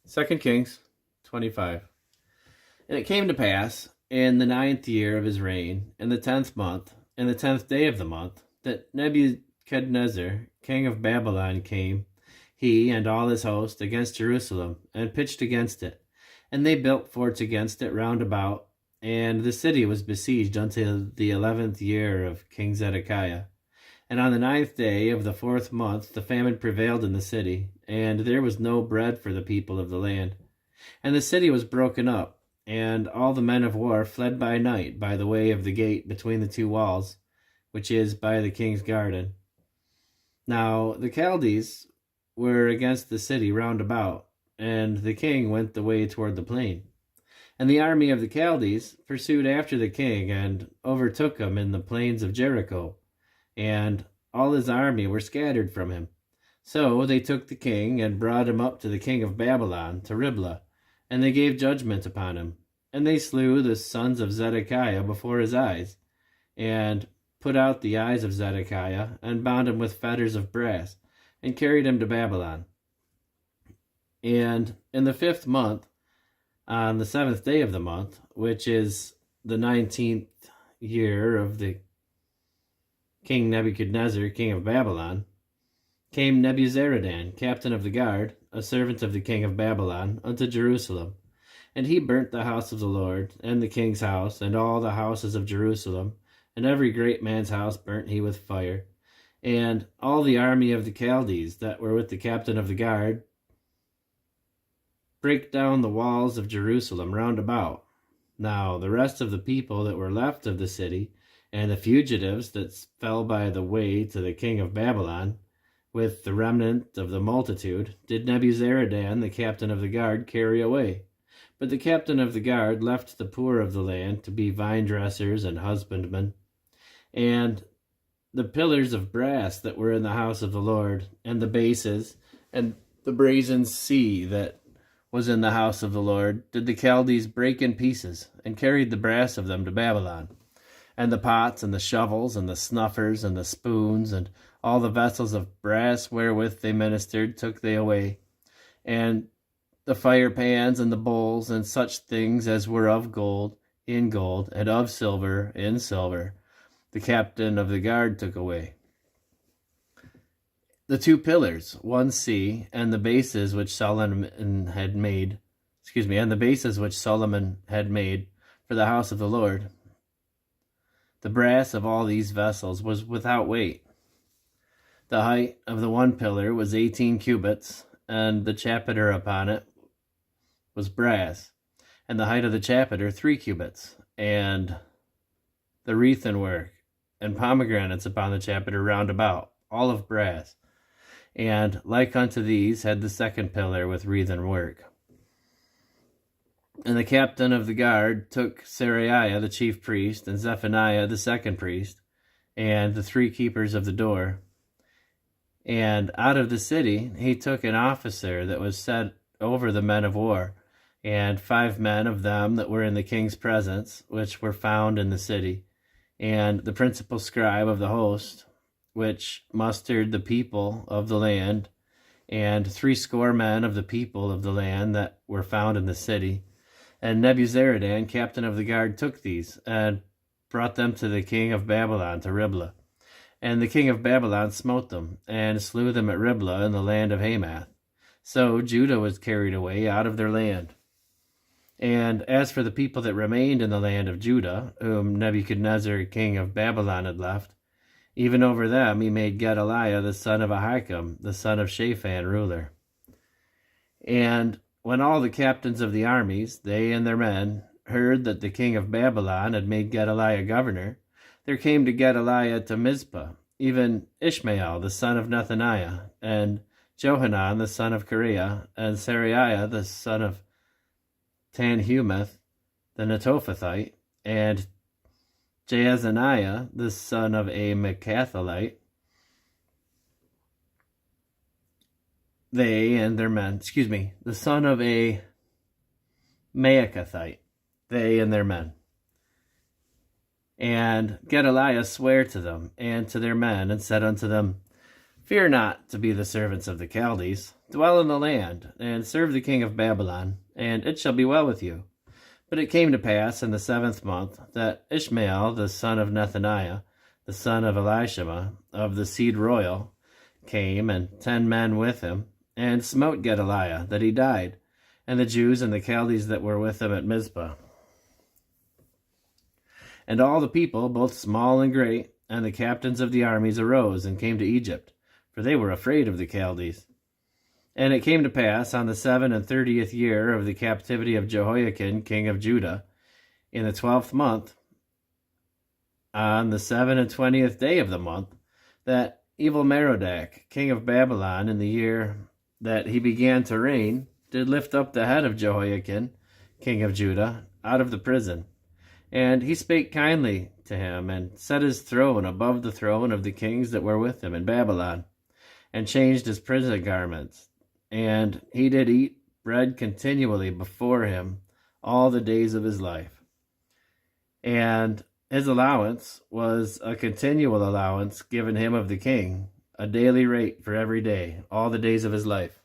2 Kings 25. And it came to pass in the 9th year of his reign, in the 10th month, in the 10th day of the month, that Nebuchadnezzar, king of Babylon, came, he and all his host, against Jerusalem, and pitched against it. And they built forts against it round about, and the city was besieged until the 11th year of King Zedekiah. And on the 9th day of the 4th month the famine prevailed in the city, and there was no bread for the people of the land. And the city was broken up, and all the men of war fled by night by the way of the gate between the two walls, which is by the king's garden. Now the Chaldees were against the city round about, and the king went the way toward the plain. And the army of the Chaldees pursued after the king, and overtook him in the plains of Jericho, and all his army were scattered from him. So they took the king, and brought him up to the king of Babylon, to Riblah, and they gave judgment upon him. And they slew the sons of Zedekiah before his eyes, and put out the eyes of Zedekiah, and bound him with fetters of brass, and carried him to Babylon. And in the 5th month, on the 7th day of the month, which is the 19th year of the King Nebuchadnezzar, king of Babylon, came Nebuzaradan, captain of the guard, a servant of the king of Babylon, unto Jerusalem. And he burnt the house of the Lord, and the king's house, and all the houses of Jerusalem, and every great man's house burnt he with fire. And all the army of the Chaldees that were with the captain of the guard brake down the walls of Jerusalem round about. Now the rest of the people that were left of the city, and the fugitives that fell by the way to the king of Babylon, with the remnant of the multitude, did Nebuzaradan, the captain of the guard, carry away. But the captain of the guard left the poor of the land to be vine dressers and husbandmen. And the pillars of brass that were in the house of the Lord, and the bases, and the brazen sea that was in the house of the Lord, did the Chaldees break in pieces, and carried the brass of them to Babylon. And the pots, and the shovels, and the snuffers, and the spoons, and all the vessels of brass wherewith they ministered took they away. And the fire pans, and the bowls, and such things as were of gold, in gold, and of silver, in silver, the captain of the guard took away. The 2 pillars, one sea, and the bases which Solomon had made, for the house of the Lord. The brass of all these vessels was without weight. The height of the one pillar was 18 cubits, and the chapiter upon it was brass, and the height of the chapiter 3 cubits, and the wreathen work, and pomegranates upon the chapiter round about, all of brass. And like unto these had the 2nd pillar with wreathen work. And the captain of the guard took Seraiah the chief priest, and Zephaniah the 2nd priest, and the 3 keepers of the door. And out of the city he took an officer that was set over the men of war, and 5 men of them that were in the king's presence, which were found in the city, and the principal scribe of the host, which mustered the people of the land, and 60 men of the people of the land that were found in the city. And Nebuzaradan, captain of the guard, took these, and brought them to the king of Babylon, to Riblah. And the king of Babylon smote them, and slew them at Riblah in the land of Hamath. So Judah was carried away out of their land. And as for the people that remained in the land of Judah, whom Nebuchadnezzar, king of Babylon, had left, even over them he made Gedaliah the son of Ahikam, the son of Shaphan, ruler. And when all the captains of the armies, they and their men, heard that the king of Babylon had made Gedaliah governor, there came to Gedaliah to Mizpah, even Ishmael the son of Nethaniah, and Johanan the son of Kareah, and Seraiah the son of Tanhumeth the Netophathite, and Jaazaniah the son of a Mechathelite, they and their men, the son of a Maacathite, they and their men. And Gedaliah sware to them and to their men, and said unto them, Fear not to be the servants of the Chaldees, dwell in the land, and serve the king of Babylon, and it shall be well with you. But it came to pass in the 7th month that Ishmael the son of Nethaniah, the son of Elishama, of the seed royal, came, and 10 men with him, and smote Gedaliah, that he died, and the Jews and the Chaldees that were with him at Mizpah. And all the people, both small and great, and the captains of the armies arose and came to Egypt, for they were afraid of the Chaldees. And it came to pass on the 37th year of the captivity of Jehoiakim, king of Judah, in the 12th month, on the 27th day of the month, that Evil-Merodach, king of Babylon, in the year that he began to reign, did lift up the head of Jehoiakim, king of Judah, out of the prison. And he spake kindly to him, and set his throne above the throne of the kings that were with him in Babylon, and changed his prison garments. And he did eat bread continually before him all the days of his life. And his allowance was a continual allowance given him of the king, a daily rate for every day, all the days of his life.